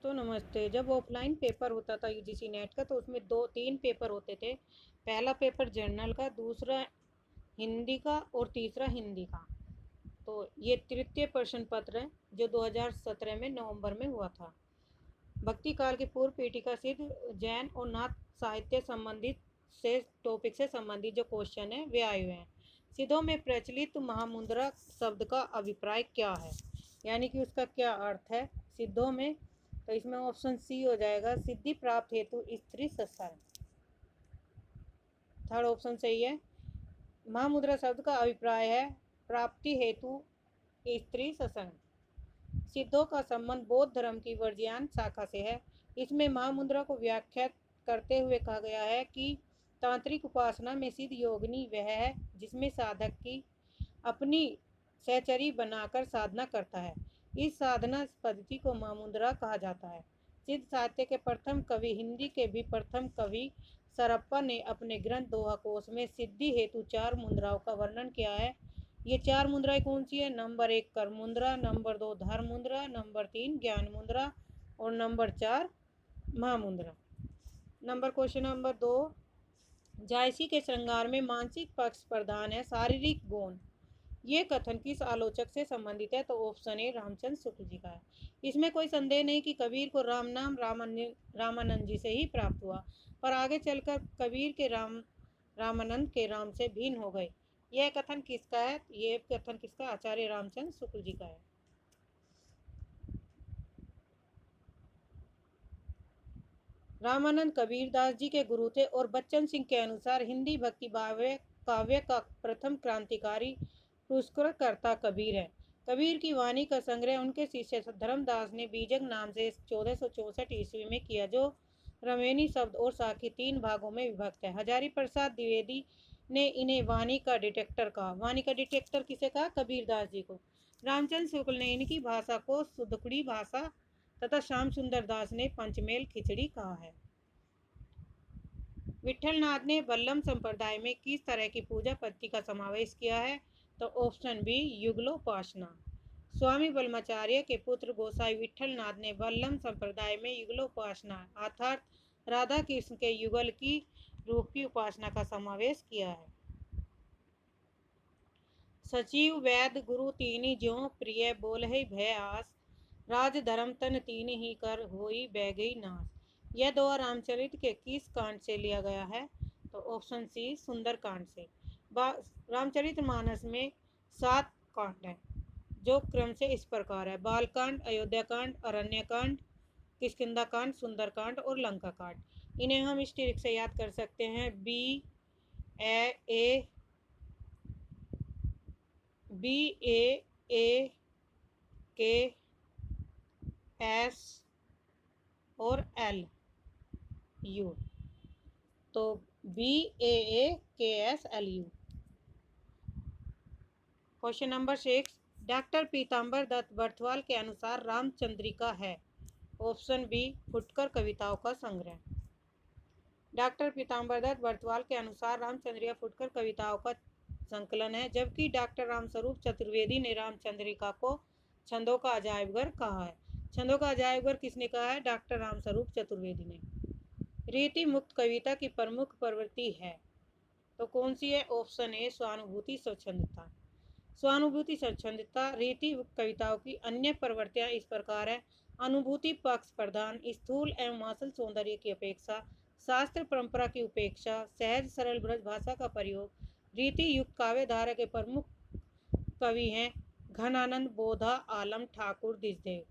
तो नमस्ते। जब ऑफलाइन पेपर होता था यूजीसी नेट का, तो उसमें दो तीन पेपर होते थे। पहला पेपर जर्नल का, दूसरा हिंदी का और तीसरा हिंदी का। तो ये तृतीय प्रश्न पत्र है जो 2017 में नवंबर में हुआ था। भक्ति काल की पूर्व पीठिका सिद्ध जैन और नाथ साहित्य संबंधित से टॉपिक से संबंधित जो क्वेश्चन है वे आए हुए हैं। सिद्धों में प्रचलित महामुद्रा शब्द का अभिप्राय क्या है, यानी कि उसका क्या अर्थ है सिद्धों में। तो इसमें ऑप्शन सी हो जाएगा, सिद्धि प्राप्त हेतु स्त्री सत्संग। थर्ड ऑप्शन सही है। महामुद्रा शब्द का अभिप्राय है प्राप्ति हेतु स्त्री सत्संग। सिद्धों का संबंध बौद्ध धर्म की वर्जियान शाखा से है। इसमें महामुद्रा को व्याख्या करते हुए कहा गया है कि तांत्रिक उपासना में सिद्ध योगिनी वह है जिसमें साधक की अपनी सहचरी बनाकर साधना करता है। इस साधना पद्धति को महामुद्रा कहा जाता है। सिद्ध साहित्य के प्रथम कवि, हिंदी के भी प्रथम कवि सरप्पा ने अपने ग्रंथ दोहा कोश में सिद्धि हेतु 4 मुद्राओं का वर्णन किया है। ये 4 मुद्राएं कौन सी है? नंबर 1 कर मुद्रा, नंबर 2 धर्म मुद्रा, नंबर 3 ज्ञान मुद्रा और नंबर 4 महामुद्रा। क्वेश्चन नंबर 2, जायसी के श्रृंगार में मानसिक पक्ष प्रधान है, शारीरिक गुण। ये कथन किस आलोचक से संबंधित है? तो ऑप्शन ए रामचंद्र शुक्ल जी का है। इसमें कोई संदेह नहीं कि कबीर को राम नाम रामानंद जी से ही प्राप्त हुआ, पर आगे चलकर कबीर के रामानंद के राम से भिन्न हो गए। यह कथन किसका है? ये कथन किसका? आचार्य रामचंद्र शुक्ल जी का है। रामानंद कबीरदास जी के गुरु थे और बच्चन सिंह के अनुसार हिंदी भक्ति काव्य का प्रथम क्रांतिकारी पुरस्कृतकर्ता कबीर है। कबीर की वाणी का संग्रह उनके शिष्य धर्मदास ने बीजक नाम से 1464 ईस्वी में किया, जो रमेनी शब्द और साखी 3 भागों में विभक्त है। हजारी प्रसाद द्विवेदी ने इन्हें वाणी का डिटेक्टर कहा। वाणी का डिटेक्टर किसे कहा? कबीरदास जी को। रामचंद्र शुक्ल ने इनकी भाषा को सुदखड़ी भाषा तथा श्याम सुंदर दास ने पंचमेल खिचड़ी कहा है। विठलनाथ ने बल्लम संप्रदाय में किस तरह की पूजा पद्धति का समावेश किया है? तो ऑप्शन बी युगलोपासना। स्वामी बल्लमाचार्य के पुत्र गोसाई विठलनाथ ने बल्लम संप्रदाय में युगलोपासना अर्थात राधा कृष्ण के युगल की रूप की उपासना का समावेश किया है। सचिव वैद गुरु तीनी ज्यों प्रिय बोलहि भय आस, राज धर्म तन तीन ही कर होई बैगई नाश। यह दोहा रामचरित के किस कांड से लिया गया है? तो ऑप्शन सी सुंदर कांड से। रामचरित मानस में 7 कांड हैं, जो क्रम से इस प्रकार है: बालकांड, अयोध्या कांड, अरण्य कांड, किष्किंधा कांड, सुंदर कांड और लंका कांड। इन्हें हम इस ट्रिक से याद कर सकते हैं, ए ए के एस और एल यू। तो BAAKSLU। क्वेश्चन नंबर 6, डॉक्टर पीताम्बर दत्त बर्थवाल के अनुसार रामचंद्रिका है? ऑप्शन बी फुटकर कविताओं का संग्रह। डॉक्टर पीताम्बर दत्त बर्थवाल के अनुसार रामचंद्रिका फुटकर कविताओं का संकलन है, जबकि डॉक्टर रामस्वरूप चतुर्वेदी ने रामचंद्रिका को छंदों का अजायबघर कहा है। छंदों का अजायबघर किसने कहा है? डॉक्टर रामस्वरूप चतुर्वेदी ने। रीति मुक्त कविता की प्रमुख प्रवृत्ति है, तो कौन सी है? ऑप्शन ए स्वानुभूति स्वच्छंदता। स्वानुभूति स्वच्छंदता रीति मुक्त कविताओं की अन्य प्रवृत्तियां इस प्रकार है: अनुभूति पक्ष प्रधान, स्थूल एवं मासल सौंदर्य की अपेक्षा, शास्त्र परंपरा की उपेक्षा, सहज सरल ब्रज भाषा का प्रयोग। रीति युक्त काव्य धारा के प्रमुख कवि हैं घनानंद बोधा आलम ठाकुर दिशदेव।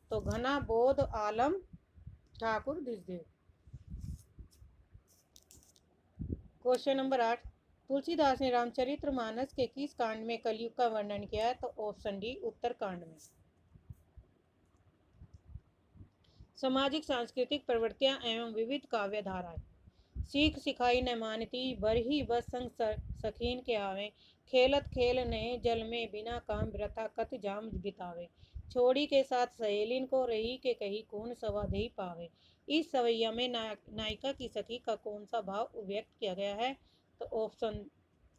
तो घना बोध आलम ठाकुर दिशदेव। क्वेश्चन नंबर 8, तुलसीदास ने रामचरितमानस के किस कांड में कलयुग का वर्णन किया है? तो ऑप्शन डी उत्तर कांड में। सामाजिक सांस्कृतिक प्रवृत्तियां एवं विविध काव्य धाराएं। सीख सिखाई न मानती, बरही बस संग सखीन के आवे, खेलत खेल नए जल में बिना काम व्रथा कत जाम बितावे, छोड़ी के साथ सहेलिन को रही के कही कौन सवाधि पावे। इस सवैया में नायिका की सखी का कौन सा भाव व्यक्त किया गया है? तो ऑप्शन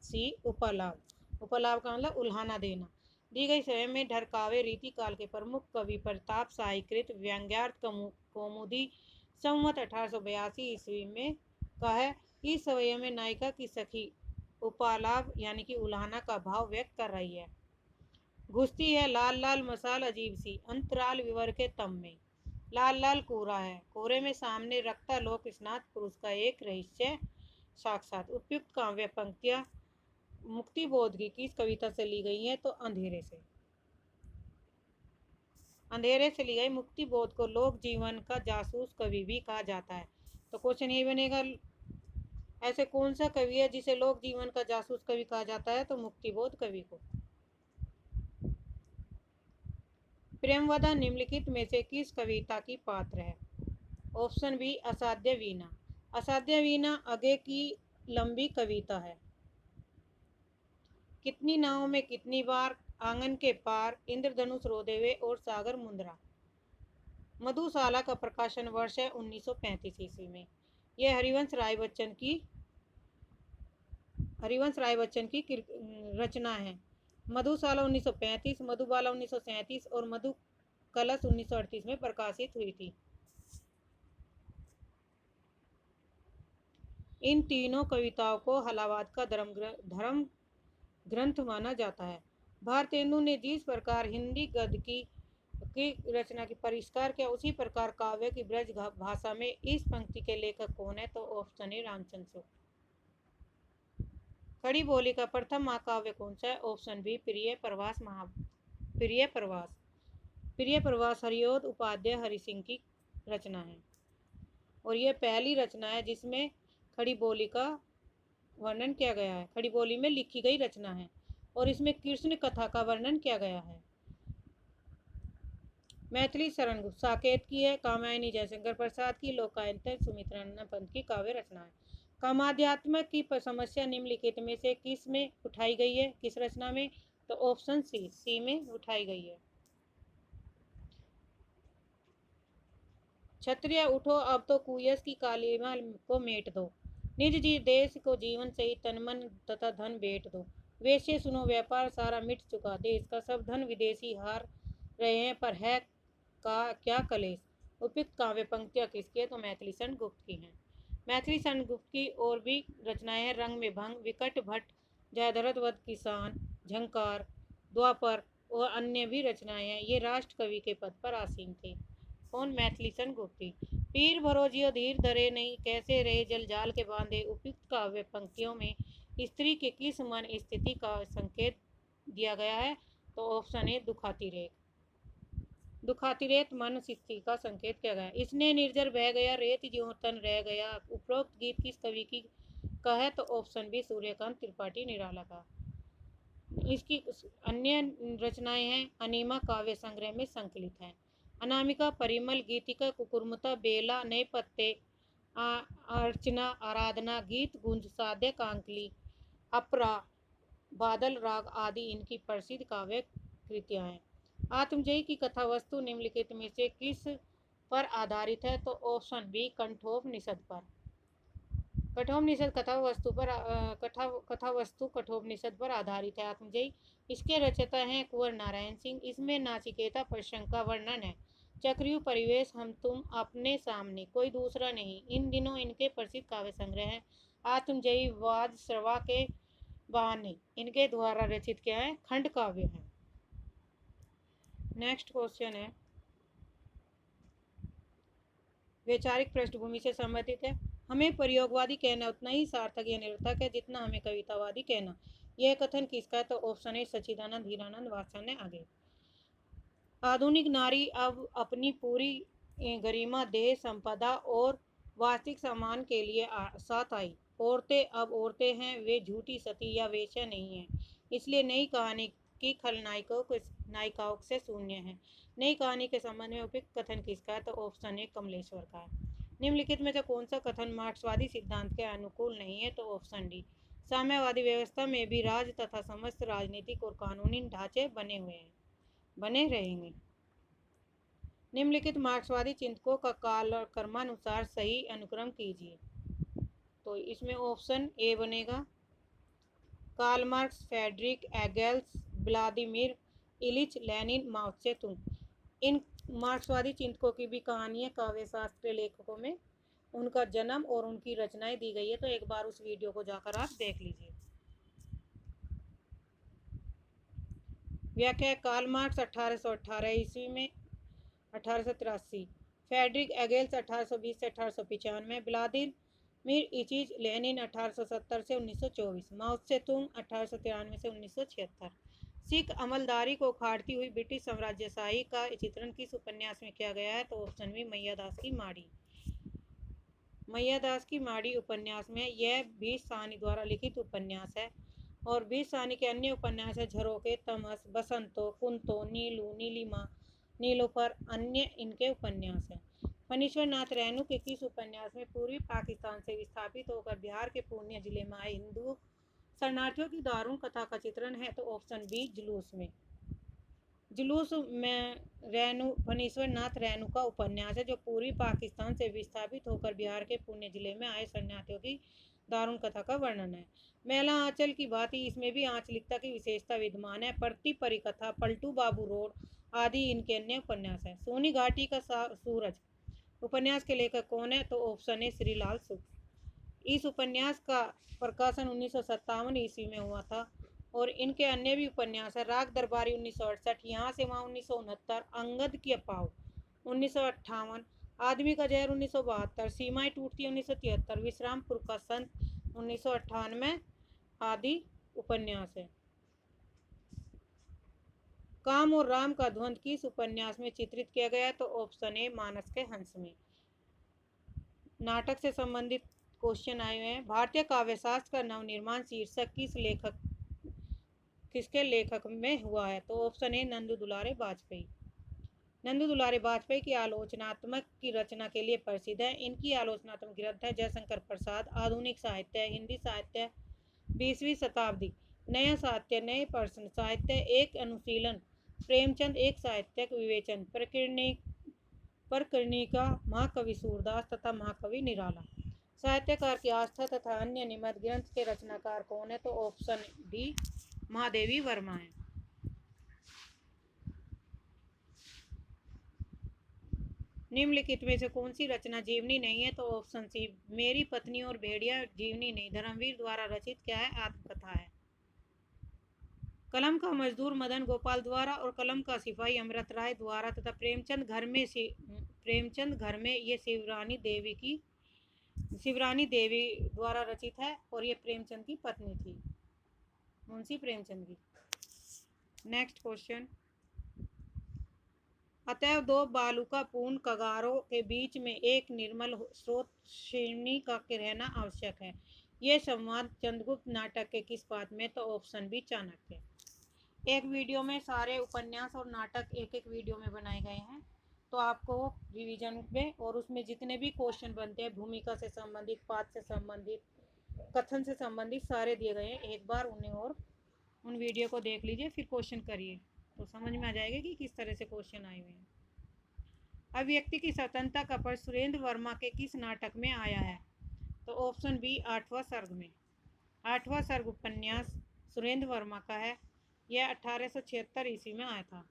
सी उपलाभ। उपलाभ का मतलब उल्हाना देना। दी गई समय में ढरकावे रीति काल के प्रमुख कवि प्रताप साहिकृत व्यंग्यार्थ कौमुदी संवत 1882 ईस्वी में का है। इस समय में नायिका की सखी उपालाभ यानी कि उल्हाना का भाव व्यक्त कर रही है। घुसती है लाल लाल मसाल अजीब सी अंतराल विवर के तम में। लाल लाल कोरा है, कोरे में सामने रखता लोक स्नात पुरुष का एक रहस्य साक्षात। उपयुक्त काव्य पंक्तियां मुक्ति बोध की किस कविता से ली गई है? तो अंधेरे से ली गई। मुक्ति बोध को लोक जीवन का जासूस कवि भी कहा जाता है। तो क्वेश्चन ये बनेगा, ऐसे कौन सा कवि है जिसे लोक जीवन का जासूस कवि कहा जाता है? तो मुक्ति बोध कवि को। प्रेमवदा निम्नलिखित में से किस कविता की पात्र है? ऑप्शन बी असाध्य वीणा। असाध्य वीणा आगे की लंबी कविता है। कितनी नावों में कितनी बार, आंगन के पार, इंद्रधनुष रोदे हुए और सागर मुंद्रा। मधुशाला का प्रकाशन वर्ष है 1935 ईस्वी में। यह हरिवंश राय बच्चन की रचना है। मधुशाला 1935, मधुबाला 1937 और मधु कलश 1938 में प्रकाशित हुई थी। इन तीनों कविताओं को हलावाद का धर्म ग्रंथ माना जाता है। भारतेंदु ने जिस प्रकार हिंदी गद्य की रचना की परिष्कार किया, उसी प्रकार काव्य की ब्रज भाषा में इस पंक्ति के लेखक कौन है? तो ऑप्शन ए रामचंद्र। खड़ी बोली का प्रथम महाकाव्य कौन सा है? ऑप्शन बी प्रिय प्रवास हरिओद उपाध्याय हरि सिंह की रचना है और यह पहली रचना है जिसमें खड़ी बोली का वर्णन किया गया है। खड़ी बोली में लिखी गई रचना है और इसमें कृष्ण कथा का वर्णन किया गया है। मैथिली शरण गुप्त साकेत की है। कामायनी जयशंकर प्रसाद की। लोकायत सुमित्रानंद पंत की काव्य रचना है। कामाध्यात्म की समस्या निम्नलिखित में से किस में उठाई गई है? किस रचना में? तो ऑप्शन सी में उठाई गई है। क्षत्रिय उठो अब तो कुयस की कालीमा को मेट दो। निज देश को जीवन सही तन मन तथा धन बेट दो। वैश्य सुनो व्यापार सारा मिट चुका, देश का सब धन विदेशी हार रहे हैं, पर है का क्या कलेश। उपयुक्त काव्य पंक्तियां किसकी है? तो मैथिली शरण गुप्त की हैं। मैथिली शरण गुप्त की और भी रचनाएं हैं। रंग में भंग, विकट भट्ट, जयद्रथ वध किसान, झंकार, द्वापर और अन्य भी रचनाएं हैं। ये राष्ट्र कवि के पद पर आसीन थे। कौन? मैथिली शरण गुप्ती। पीर भरोजियो धीर धरे नहीं, कैसे रहे जल जाल के बांधे। उपयुक्त काव्य पंक्तियों में स्त्री के किस मन स्थिति का संकेत दिया गया है? तो ऑप्शन ए दुखाती रेत मन स्थिति का संकेत किया गया। इसने निर्जर बह गया, रेत ज्यों तन रह गया। उपरोक्त गीत किस कवि की का है? तो ऑप्शन बी सूर्यकांत त्रिपाठी निराला का। इसकी अन्य रचनाएं हैं अनिमा काव्य संग्रह में संकलित हैं। अनामिका, परिमल, गीतिका, कुकुरमुता, बेला, नए पत्ते, अर्चना, आराधना, गीत गुंज, साध्य, कांकली, अपरा, बादल राग आदि इनकी प्रसिद्ध काव्य कृतियां हैं। आत्मजयी की कथा वस्तु निम्नलिखित में से किस पर आधारित है? तो ऑप्शन बी कठोपनिषद पर। कठोपनिषद कठोपनिषद पर आधारित है आत्मजयी। इसके रचयिता हैं कुंवर नारायण सिंह। इसमें नाचिकेता प्रसंग का वर्णन है। चक्रव्यूह परिवेश, हम तुम, अपने सामने, कोई दूसरा नहीं, इन दिनों इनके प्रसिद्ध काव्य संग्रह हैं। आत्मजयी, वाद श्रवा के बहाने इनके द्वारा रचित क्या है? खंड काव्य है। नेक्स्ट क्वेश्चन है वैचारिक पृष्ठभूमि से संबंधित है। हमें प्रयोगवादी कहना उतना ही सार्थक या निरर्थक है जितना हमें कवितावादी कहना। यह कथन किसका है? तो ऑप्शन ए सच्चिदानंद हीरानंद वात्सल्य आगे। आधुनिक नारी अब अपनी पूरी गरिमा, देह संपदा और वास्तविक सम्मान के लिए साथ आई। औरतें अब औरतें हैं, वे झूठी सती या वेश्या नहीं हैं। इसलिए नई कहानी की नायिकाओं से शून्य है। नई कहानी के संबंध में उपयुक्त कथन किसका है? तो ऑप्शन ए कमलेश्वर का है। निम्नलिखित में से कौन सा कथन मार्क्सवादी सिद्धांत के अनुकूल नहीं है? तो ऑप्शन डी। साम्यवादी व्यवस्था में भी राज तथा समस्त राजनीतिक और कानूनी ढांचे बने रहेंगे। निम्नलिखित मार्क्सवादी चिंतकों का काल और कर्मानुसार सही अनुक्रम कीजिए। तो इसमें ऑप्शन ए बनेगा Karl Marx, Friedrich Engels, Vladimir Ilyich Lenin, Mao Tse Tung. इन मार्क्सवादी चिंतकों की भी कहानी है काव्य शास्त्र लेखकों में, उनका जन्म और उनकी रचनाएं दी गई है, तो एक बार उस वीडियो को जाकर आप देख लीजिए। व्याख्या कार्ल मार्क्स 1818 ईस्वी में 1883, फ्रेडरिक एंगेल्स 1820 से 1895, व्लादिमीर इलिच लेनिन 1870 से 1924, माओ त्से तुंग 1893 से 1976। सिख अमलदारी को उखाड़ती हुई ब्रिटिश साम्राज्यशाही का चित्रण किस उपन्यास में किया गया है? तो ऑप्शन बी मैयादास की माड़ी। मैयादास की माड़ी उपन्यास में यह भी साहनी द्वारा लिखित उपन्यास है, और भी साहनी के अन्य उपन्यास है झरोखे, तमस, बसंतो, कुंतो, नीलू, नीलिमा, नीलोफर, अन्य इनके उपन्यास हैं। फणीश्वर नाथ रेणु के किस उपन्यास में पूर्वी पाकिस्तान से विस्थापित होकर बिहार के पूर्णिया जिले में आए हिंदू शरणार्थियों की दारुण कथा का चित्रण है? तो ऑप्शन बी जुलूस में। जुलूस में फणीश्वर नाथ रेणु का उपन्यास है, जो पूर्वी पाकिस्तान से विस्थापित होकर बिहार के पुणे जिले में आए शरणार्थियों की दारुण कथा का वर्णन है। मेला आंचल की भांति इसमें भी आंचलिकता की विशेषता विद्यमान है। पड़ती परिकथा, पलटू बाबू रोड आदि इनके अन्य उपन्यास हैं। सोनी घाटी का सूरज उपन्यास के लेखक कौन है? तो ऑप्शन है श्रीलाल सुख। इस उपन्यास का प्रकाशन 1957 ईस्वी में हुआ था, और इनके अन्य भी उपन्यास है। राग दरबारी 1968, यहाँ से वहाँ 1969, अंगद की अपाव 1958, आदमी का जहर 1972, सीमाएं टूटती 1973, विश्रामपुर का संत 1998 आदि उपन्यास है। काम और राम का द्वंद किस उपन्यास में चित्रित किया गया है? तो ऑप्शन ए मानस के हंस में। नाटक से संबंधित क्वेश्चन आए हुए हैं। भारतीय काव्यशास्त्र का नवनिर्माण शीर्षक किसके लेखक में हुआ है? तो ऑप्शन ए नंदू दुलारे वाजपेयी। नंदू दुलारे वाजपेयी की आलोचनात्मक की रचना के लिए प्रसिद्ध है। इनकी आलोचनात्मक ग्रंथ है जयशंकर प्रसाद, आधुनिक साहित्य, हिंदी साहित्य 20वीं शताब्दी, नया साहित्य, नए प्रश्न साहित्य, एक अनुशीलन, प्रेमचंद एक साहित्यिक विवेचन, परकर्णिका, महाकवि सूरदास तथा महाकवि निराला। साहित्यकार की आस्था तथा अन्य निबंध ग्रंथ के रचनाकार कौन है? तो ऑप्शन डी महादेवी वर्मा है। निम्नलिखित में से कौन सी रचना जीवनी नहीं है? तो ऑप्शन सी मेरी पत्नी और भेड़िया जीवनी नहीं, धर्मवीर द्वारा रचित क्या है? आत्मकथा है। कलम का मजदूर मदन गोपाल द्वारा और कलम का सिपाही अमृत राय द्वारा तथा प्रेमचंद घर में ये शिवरानी देवी द्वारा रचित है, और ये प्रेमचंद की पत्नी थी, मुंशी प्रेमचंद की। नेक्स्ट क्वेश्चन, अतएव दो बालुकापूर्ण कगारों के बीच में एक निर्मल स्रोत श्रेणी का रहना आवश्यक है। ये संवाद चंद्रगुप्त नाटक के किस पाठ में? तो ऑप्शन बी चाणक्य। एक वीडियो में सारे उपन्यास और नाटक एक एक वीडियो में बनाए गए हैं, तो आपको रिवीजन में और उसमें जितने भी क्वेश्चन बनते हैं भूमिका से संबंधित, पाठ से संबंधित, कथन से संबंधित सारे दिए गए हैं। एक बार उन्हें और उन वीडियो को देख लीजिए, फिर क्वेश्चन करिए, तो समझ में आ जाएगा कि किस तरह से क्वेश्चन आए हुए हैं। अभिव्यक्ति की स्वतंत्रता का प्रश्न सुरेंद्र वर्मा के किस नाटक में आया है? तो ऑप्शन बी आठवां सर्ग में। आठवां सर्ग उपन्यास सुरेंद्र वर्मा का है। यह 1876 ईस्वी में आया था।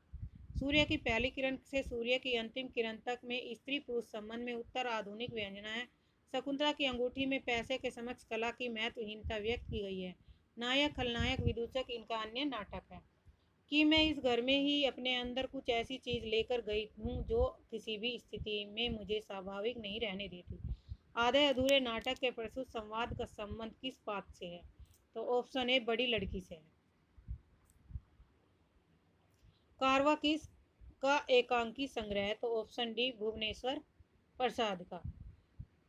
सूर्य की पहली किरण से सूर्य की अंतिम किरण तक में स्त्री पुरुष संबंध में उत्तर आधुनिक व्यंजना है। शकुंतला की अंगूठी में पैसे के समक्ष कला की महत्वहीनता व्यक्त की गई है। नायक खलनायक विदूषक इनका अन्य नाटक है। कि मैं इस घर में ही अपने अंदर कुछ ऐसी चीज लेकर गई हूँ जो किसी भी स्थिति में मुझे स्वाभाविक नहीं रहने देती। आधे अधूरे नाटक के प्रस्तुत संवाद का संबंध किस बात से है? तो ऑप्शन ए बड़ी लड़की से है। कारवा किस का एकांकी संग्रह है? तो ऑप्शन डी भुवनेश्वर प्रसाद का।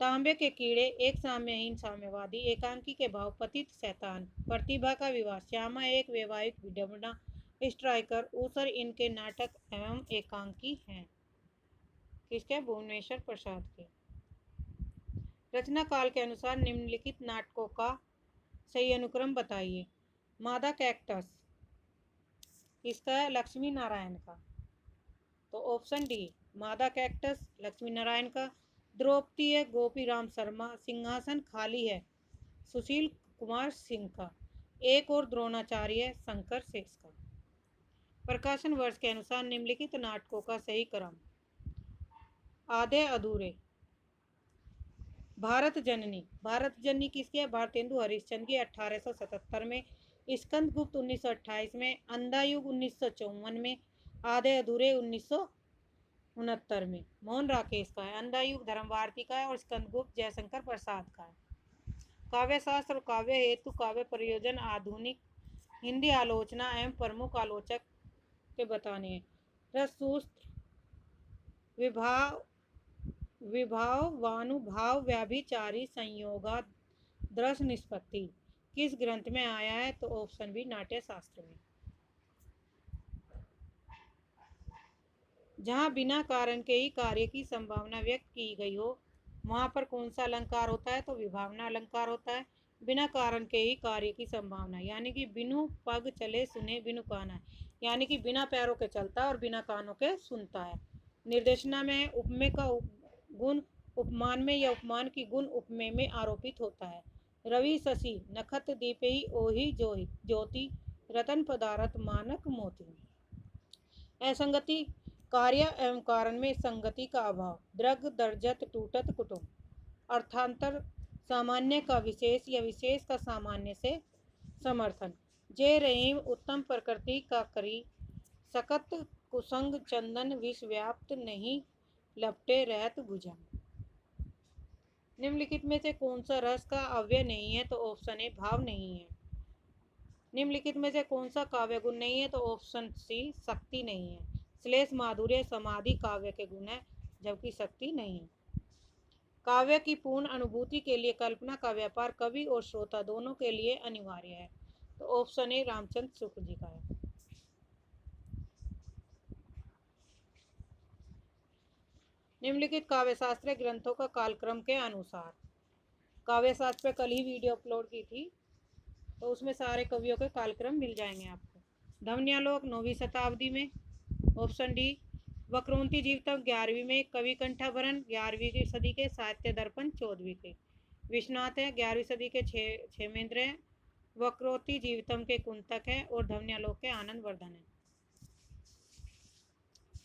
तांबे के कीड़े एक साम्यहीन साम्यवादी, एकांकी के भाव, पतित शैतान, प्रतिभा का विवाह, श्यामा एक वैवाहिक विडंबना, स्ट्राइकर, ऊसर इनके नाटक एवं एकांकी हैं। किसके? भुवनेश्वर प्रसाद के। रचना काल के अनुसार निम्नलिखित नाटकों का सही अनुक्रम बताइए। मादा कैक्टस इसका है लक्ष्मी नारायण का, तो ऑप्शन डी मादा कैक्टस लक्ष्मी नारायण का। द्रौपदी है गोपी राम शर्मा, सिंहासन खाली है सुशील कुमार सिंह का। एक और द्रोणाचार्य शंकर शेष का। प्रकाशन वर्ष के अनुसार निम्नलिखित नाटकों का सही क्रम। आधे अधूरे। भारत जननी किसकी है? भारतेंदु हरिश्चंद्र की 1877 में, स्कंदगुप्त 1928 में, अंधायुग 1954 में, आधे अधूरे 1969 में। मोहन राकेश का है। अंधायुग धर्म भारती का है और स्कंदगुप्त जयशंकर प्रसाद का है। काव्य शास्त्र और काव्य हेतु काव्य प्रयोजन आधुनिक हिंदी आलोचना एवं प्रमुख आलोचक के बताने हैं। रससूत्र, विभावानुभाव व्याभिचारी संयोगा दृश्य निष्पत्ति किस ग्रंथ में आया है? तो ऑप्शन बी नाट्य शास्त्र में। जहाँ बिना कारण के ही कार्य की संभावना व्यक्त की गई हो वहां पर कौन सा अलंकार होता है? तो विभावना अलंकार होता है। बिना कारण के ही कार्य की संभावना, यानी कि बिनु पग चले सुने बिनु काना, यानी कि बिना पैरों के चलता है और बिना कानों के सुनता है। निर्देशना में उपमेय का गुण उपमान में या उपमान की गुण उपमेय में आरोपित होता है। रवि शशि नखत दीपहि ओहि ज्योति रतन पदारथ मानक मोती। असंगति, कार्य एवं कारण में संगति का अभाव। दृग दर्जत टूटत कुटुम। अर्थांतर, सामान्य का विशेष या विशेष का सामान्य से समर्थन। जे रहीम उत्तम प्रकृति का करी, सकत कुसंग चंदन विष व्याप्त नहीं लपटे रहत भुजंग। निम्नलिखित में से कौन सा रस का अव्यय नहीं है? तो ऑप्शन ए भाव नहीं है। निम्नलिखित में से कौन सा काव्य गुण नहीं है? तो ऑप्शन सी शक्ति नहीं है। श्लेष माधुर्य समाधि काव्य के गुण है, जबकि शक्ति नहीं है। काव्य की पूर्ण अनुभूति के लिए कल्पना का व्यापार कवि और श्रोता दोनों के लिए अनिवार्य है। तो ऑप्शन ए रामचंद्र शुक्ल जी का है। निम्नलिखित काव्य शास्त्रीय ग्रंथों का कालक्रम के अनुसार। काव्य शास्त्र पे कल ही वीडियो अपलोड की थी, तो उसमें सारे कवियों के कालक्रम मिल जाएंगे आपको। ध्वन्यालोक 9वीं शताब्दी में, ऑप्शन डी। वक्रोंती जीवितम 11वीं में, कवि कंठाभरण 11वीं सदी के, साहित्य दर्पण 14वीं के। विश्वनाथ है 11वीं सदी के क्षेमेंद्र है, वक्रोती जीवितम के कुंतक है और ध्वन्यालोक के आनंद वर्धन है।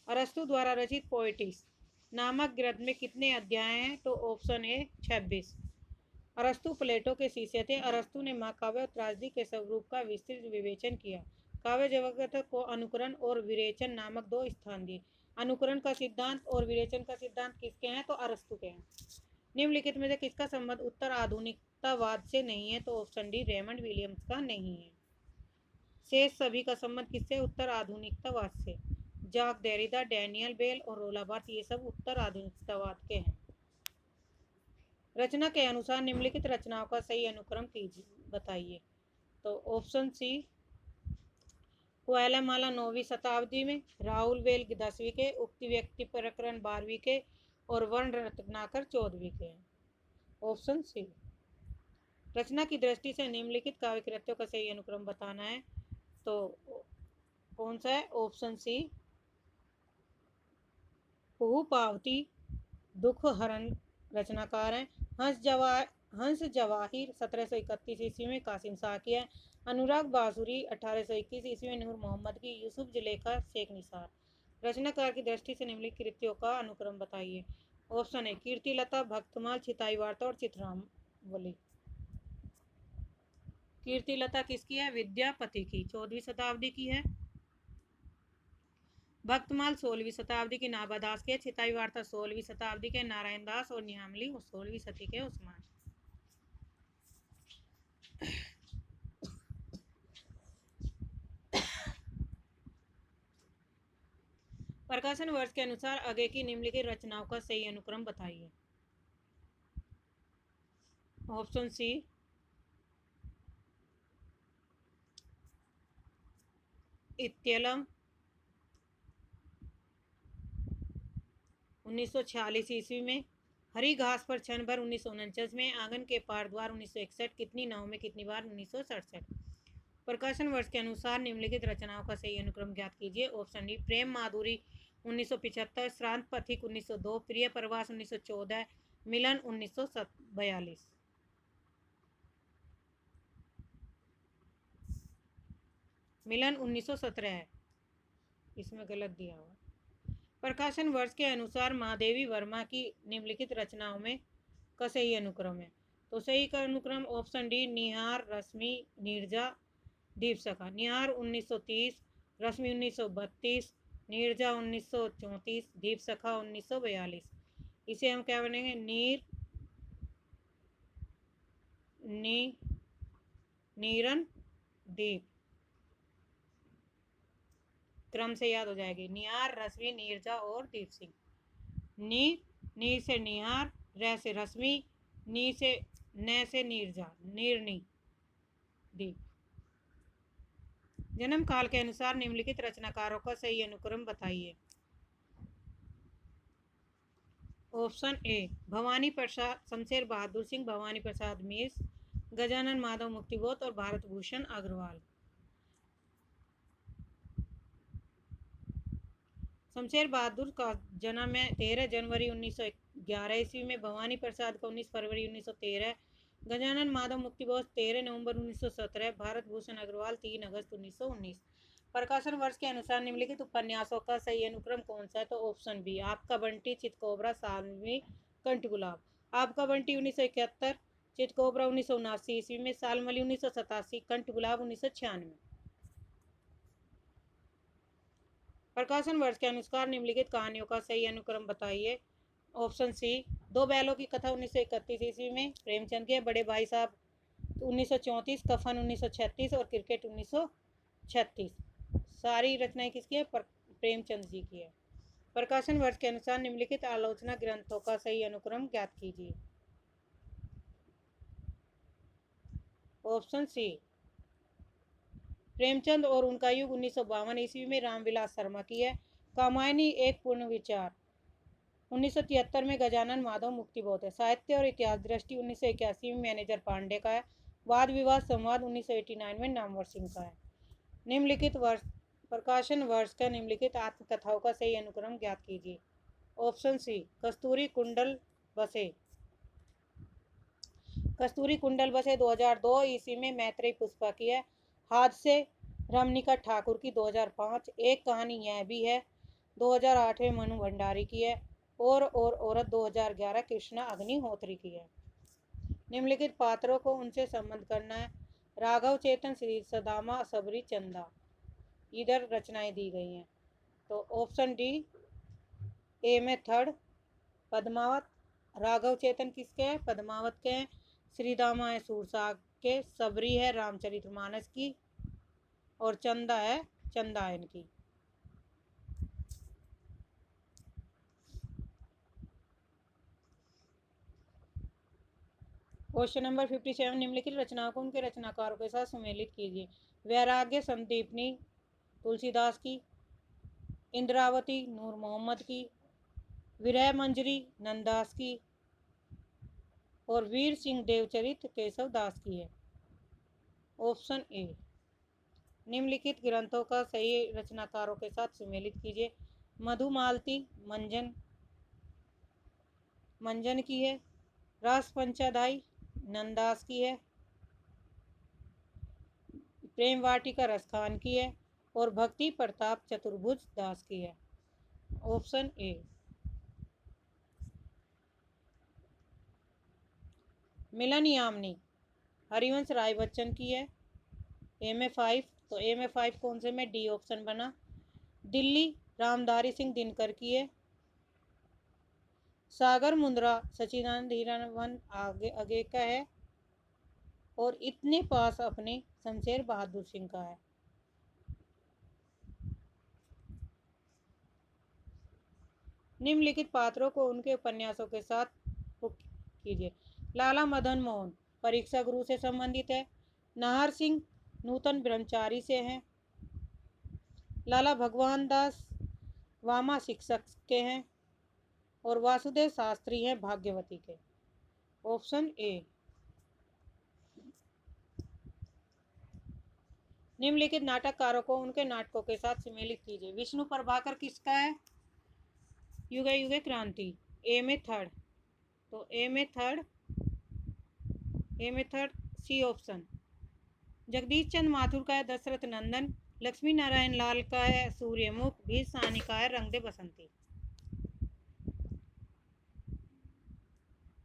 अरस्तु द्वारा रचित पोएटिक्स नामक ग्रंथ में कितने अध्याय हैं? तो ऑप्शन ए 26। अरस्तु प्लेटो के शिष्य थे। अरस्तु ने महाकाव्य और त्रासदी के स्वरूप का विस्तृत विवेचन किया। काव्य जगत को अनुकरण और विरेचन नामक दो स्थान दिए। अनुकरण का सिद्धांत और विरेचन का सिद्धांत किसके हैं? तो अरस्तु के हैं। निम्नलिखित में से किसका संबंध उत्तर आधुनिकतावाद से नहीं है? तो ऑप्शन डी रेमंड विलियम्स का नहीं है। शेष सभी का संबंध किससे? उत्तर आधुनिकतावाद से। जाक देरिदा, डैनियल बेल और रोला बार्थ ये सब उत्तर आधुनिकतावाद के हैं। रचना के अनुसार निम्नलिखित रचनाओं का सही अनुक्रम कीजिए, बताइए। तो ऑप्शन सी कोयलामाला 9वीं शताब्दी में, राहुल वेल 10वीं के, उक्ति व्यक्ति प्रकरण 12वीं के और वर्ण रत्नाकर 14वीं के हैं। Option C. रचना की दृष्टि से निम्नलिखित काव्य कृत्यों का सही अनुक्रम बताना है, तो कौन सा है? Option C. पुहु पावती दुख हरण रचनाकार हैं। हंस जवाहिर 1731 ईस्वी में कासिम शाह की है। अनुराग बासुरी 1821 ईस्वी में नूर मोहम्मद की। यूसुफ जुलेखा शेख निसार। रचनाकार की दृष्टि से निम्नलिखित कृतियों का अनुक्रम बताइए। ऑप्शन ए कीर्तिलता, भक्तमाल, छिताई वार्ता और चित्रावली। कीर्तिलता किसकी है? विद्यापति की, 14वीं शताब्दी की है। भक्तमाल 16वीं शताब्दी की, नाभा दास के। छिताई वार्ता 16वीं शताब्दी के, नारायण दास और न्यामली 16वीं सदी के उस्मान। प्रकाशन वर्ष के अनुसार आगे की निम्नलिखित रचनाओं का सही अनुक्रम बताइए। Option C. इत्यलम 1946 ईस्वी में, हरी घास पर क्षण भर 1949 में, आंगन के पार द्वार 1961, कितनी नाव में कितनी बार 1967। प्रकाशन वर्ष के अनुसार निम्नलिखित रचनाओं का सही अनुक्रम ज्ञात कीजिए। ऑप्शन डी प्रेम माधुरी 1975, श्रांत पथिक 1902, प्रिय प्रवास 1914, मिलन 1942। मिलन 1917 है। इसमें गलत दिया हुआ। प्रकाशन वर्ष के अनुसार महादेवी वर्मा की निम्नलिखित रचनाओं में का सही अनुक्रम है। तो सही का अनुक्रम ऑप्शन डी, निहार, रश्मि, नीरजा, दीपशिखा। निहार 1930, रश्मि 1932, नीरजा 1934, दीपशिखा 1942। इसे हम क्या बनेंगे? नीरन दीप, क्रम से याद हो जाएगी। निहार, रश्मि, नीरजा और दीप सिंह। नी से निहार, र से रश्मि, नी से न से नीरजा, नीरनी दीप। जन्म काल के अनुसार निम्नलिखित रचनाकारों का सही अनुक्रम बताइए। ऑप्शन ए, भवानी प्रसाद, शमशेर बहादुर सिंह, भवानी प्रसाद मीस, गजानन माधव मुक्तिबोध और भारत भूषण अग्रवाल। शमशेर बहादुर का जन्म है 13 जनवरी 1911 ईस्वी में, भवानी प्रसाद का 19 फरवरी 1913, गजानन माधव मुक्तिबोध 13 नवंबर 1917, भारत भूषण अग्रवाल 3 अगस्त 1919। प्रकाशन वर्ष के अनुसार निम्नलिखित उपन्यासों का सही अनुक्रम कौन सा है? तो ऑप्शन बी, आपका बंटी, चितकोबरा, सालवी, कंठ गुलाब। आपका बंटी 1971, चितकोबरा 1979 ईस्वी में, सालमली 1987, कंठ गुलाब 1996। प्रकाशन वर्ष के अनुसार निम्नलिखित कहानियों का सही अनुक्रम बताइए। ऑप्शन सी, दो बैलों की कथा 1931 ईस्वी में, प्रेमचंद के बड़े भाई साहब 1934, कफन 1936 और क्रिकेट 1936। सारी रचनाएं किसकी है? प्रेमचंद जी की है। प्रकाशन वर्ष के अनुसार निम्नलिखित आलोचना ग्रंथों का सही अनुक्रम ज्ञात कीजिए। ऑप्शन सी, प्रेमचंद और उनका युग 1952 ईस्वी में, रामविलास शर्मा की है। कामायनी एक पूर्ण विचार 1973 में, गजानन माधव मुक्तिबोध है। साहित्य और इतिहास दृष्टि 1981 में, मैनेजर पांडे का है। वाद विवाद संवाद 1989 में, नामवर सिंह का है। निम्नलिखित वर्ष प्रकाशन वर्ष का निम्नलिखित आत्मकथाओं का सही अनुक्रम ज्ञात कीजिए। ऑप्शन सी, कस्तूरी कुंडल बसे 2002 ईस्वी में, मैत्रेयी पुष्पा की है। हादसे रमनिका ठाकुर की 2005। एक कहानी यह भी है 2008 में, मनु भंडारी की है। और औरत 2011 कृष्णा अग्निहोत्री की है। निम्नलिखित पात्रों को उनसे संबंध करना है। राघव, चेतन, श्री सदामा, सबरी, चंदा। इधर रचनाएं दी गई हैं। तो ऑप्शन डी, ए में थर्ड, पद्मावत। राघव चेतन किसके हैं? पद्मावत के हैं। श्रीदामा है सूरसाग के, सबरी है रामचरितमानस की और चंदा है चंदायन की। क्वेश्चन नंबर 57, निम्नलिखित रचनाओं को उनके रचनाकारों के साथ सम्मिलित कीजिए। वैराग्य संदीपनी तुलसीदास की, इंद्रावती नूर मोहम्मद की, विरह मंजरी नंददास की और वीर सिंह देवचरित केशव दास की है। ऑप्शन ए, निम्नलिखित ग्रंथों का सही रचनाकारों के साथ सम्मिलित कीजिए। मधुमालती मंजन की है। रास पंचाध्यायी नंददास की है। प्रेम वाटिका रसखान की है और भक्ति प्रताप चतुर्भुज दास की है। Option A. मिलन यामिनी हरिवंश राय बच्चन की है। ए में 5, तो ए में 5 कौन से में? डी ऑप्शन बना। दिल्ली रामधारी सिंह दिनकर की है। सागर मुंद्रा सचिदानंद हीरावन आगे का है और इतने पास अपने शमशेर बहादुर सिंह का है। निम्नलिखित पात्रों को उनके उपन्यासों के साथ कीजिए। लाला मदन मोहन परीक्षा गुरु से संबंधित है। नाहर सिंह नूतन ब्रह्मचारी से हैं। लाला भगवान दास वामा शिक्षक के हैं और वासुदेव शास्त्री हैं भाग्यवती के। Option A. निम्नलिखित नाटककारों को उनके नाटकों के साथ सम्मिलित कीजिए। विष्णु प्रभाकर किसका है? युगे युगे क्रांति। ए में थर्ड, तो ए में थर्ड सी ऑप्शन। जगदीश चंद्र माथुर का है दशरथ नंदन। लक्ष्मी नारायण लाल का है सूर्यमुख, भी सानी का है रंग दे बसंती।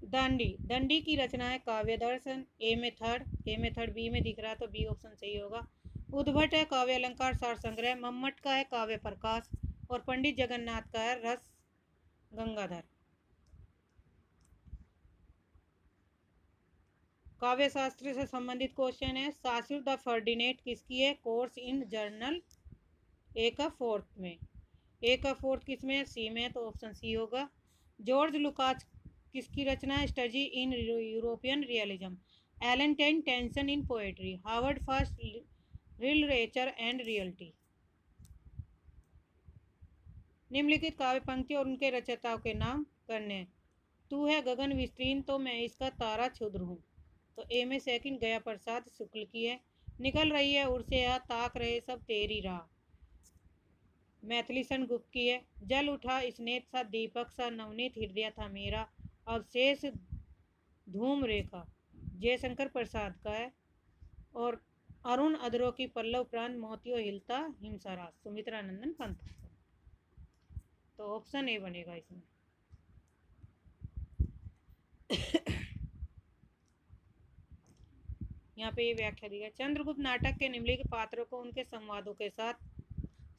दांडी, दंडी की रचना है काव्य दर्शन, ए में थर्ड, बी में दिख रहा है तो बी ऑप्शन सही होगा। उद्भट है काव्य अलंकार सार संग्रह, मम्मट का है काव्य प्रकाश और पंडित जगन्नाथ का है रस गंगाधर। काव्य शास्त्र से संबंधित क्वेश्चन है, सासुर द फर्डिनेट किसकी है? कोर्स इन जर्नल ए का फोर्थ में, ए का फोर्थ किस में? सी में, तो ऑप्शन सी होगा। जॉर्ज लुकाच किसकी रचना है? स्टडी इन यूरोपियन रियलिज्म, एलेंटाइन tension in poetry, Howard Fast literature and reality. निम्नलिखित काव्य पंक्ति और उनके रचयिताओं के नाम करने। तू है गगन विस्तीर्ण तो मैं इसका तारा क्षुद्र हूँ, तो ए में सेकंड गया प्रसाद शुक्ल की है। निकल रही है उड़ से ताक रहे सब तेरी राह, मैथिली सन गुप्त की है। जल उठा स्नेह सा दीपक सा नवनीत हृदय था मेरा, अवशेष धूम रेखा जयशंकर प्रसाद का है। और अरुण अदरों की पल्लव प्रांत मोतियों हिलता हिमसारा सुमित्रा नंदन पंत। तो ऑप्शन ए बनेगा इसमें। यहाँ पे ये व्याख्या दी है, चंद्रगुप्त नाटक के निम्नलिखित पात्रों को उनके संवादों के साथ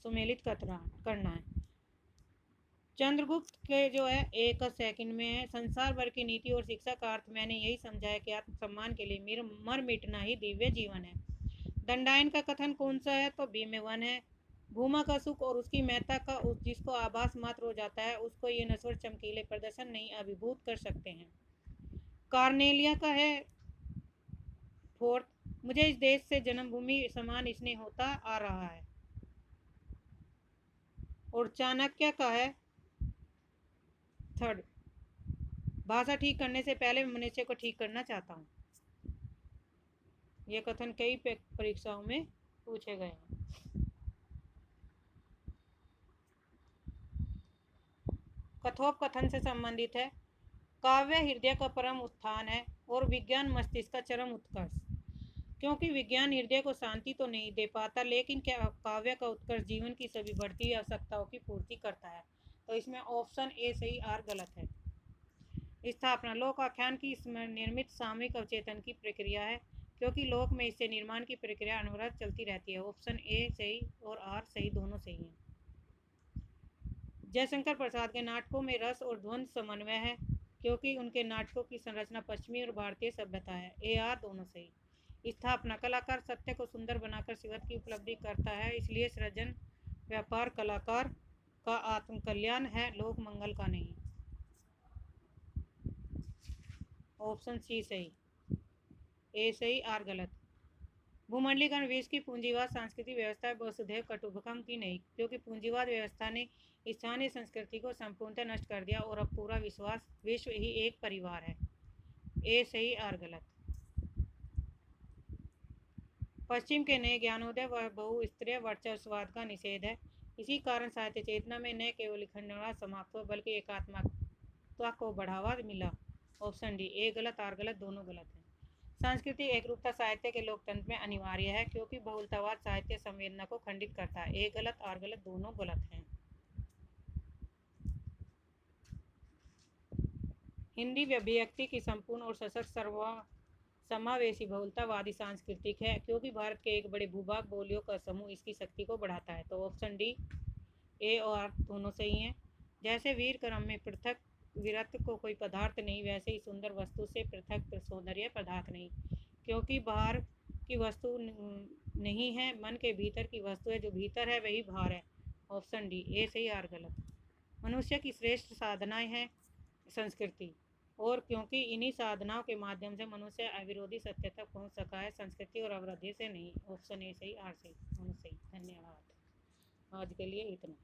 सुमेलित करना है। चंद्रगुप्त के जो है एक सेकंड में है, संसार भर की नीति और शिक्षा का अर्थ मैंने यही समझा है कि आत्मसम्मान के लिए मर मिटना ही दिव्य जीवन है। दंडायन का कथन कौन सा है? तो बी में 1 है। भूमा का सुख और उसकी महत्ता का जिसको आभास मात्र हो जाता है उसको ये नश्वर चमकीले प्रदर्शन नहीं अभिभूत कर सकते हैं। कार्नेलिया का है फोर्थ, मुझे इस देश से जन्मभूमि समान स्नेह होता आ रहा है। और चाणक्य का है थर्ड, भाषा ठीक करने से पहले मैं मनुष्य को ठीक करना चाहता हूँ। ये कथन कई परीक्षाओं में पूछे गए हैं। कथोपकथन से संबंधित है, काव्य हृदय का परम उत्थान है और विज्ञान मस्तिष्क का चरम उत्कर्ष, क्योंकि विज्ञान हृदय को शांति तो नहीं दे पाता लेकिन क्या काव्य का उत्कर्ष जीवन की सभी बढ़ती हुई आवश्यकताओं की पूर्ति करता है। तो इसमें ऑप्शन ए सही, आर गलत है। स्थापना, लोक आख्यान की निर्मित सामूहिक अवचेतन की प्रक्रिया है, क्योंकि लोक में इससे निर्माण की प्रक्रिया अनवरत चलती रहती है। ऑप्शन ए सही और आर सही, दोनों सही हैं। जयशंकर प्रसाद के नाटकों में रस और ध्वनि समन्वय है, क्योंकि उनके नाटकों की संरचना पश्चिमी और भारतीय सभ्यता है। ए आर दोनों सही। स्थापना, कलाकार सत्य को सुंदर बनाकर शिवत्व की उपलब्धि करता है, इसलिए सृजन व्यापार कलाकार का आत्मकल्याण है, लोक मंगल का नहीं। ऑप्शन सी सही, ए सही, आर गलत। भूमंडलीकरण विश्व की पूंजीवाद सांस्कृतिक व्यवस्था वसुधैव कुटुंबकम की नहीं, क्योंकि पूंजीवाद व्यवस्था ने स्थानीय संस्कृति को संपूर्णतः नष्ट कर दिया और अब पूरा विश्व ही एक परिवार है। ए सही, आर गलत। पश्चिम के नए ज्ञानोदय व बहुस्तरीय वर्चस्ववाद का निषेध है, इसी कारण साहित्य चेतना में न केवल खंडनावाद समाप्त हुआ बल्कि एकात्मकता को बढ़ावा मिला। ऑप्शन डी, ए गलत, आर गलत, दोनों गलत हैं। सांस्कृतिक एकरूपता साहित्य के लोकतंत्र में अनिवार्य है, क्योंकि बहुलतावाद साहित्य संवेदना को खंडित करता है। ए गलत, आर गलत, दोनों गलत हैं। हिंदी अभिव्यक्ति की संपूर्ण और सशक्त समावेशी बहुलतावादी सांस्कृतिक है, क्योंकि भारत के एक बड़े भूभाग बोलियों का समूह इसकी शक्ति को बढ़ाता है। तो ऑप्शन डी, ए और आर दोनों सही हैं। जैसे वीर क्रम में पृथक वीरत्व को कोई पदार्थ नहीं, वैसे ही सुंदर वस्तु से पृथक सौंदर्य पदार्थ नहीं, क्योंकि बाहर की वस्तु नहीं है, मन के भीतर की वस्तु है, जो भीतर है वही बाहर है। ऑप्शन डी, ए सही, आर गलत। मनुष्य की श्रेष्ठ साधनाएं हैं संस्कृति, और क्योंकि इन्हीं साधनाओं के माध्यम से मनुष्य अविरोधी सत्य तक पहुंच सका है, संस्कृति और अवरोधी से नहीं। ऑप्शन ए सही, आर सही, दोनों सही। धन्यवाद। आज के लिए इतना।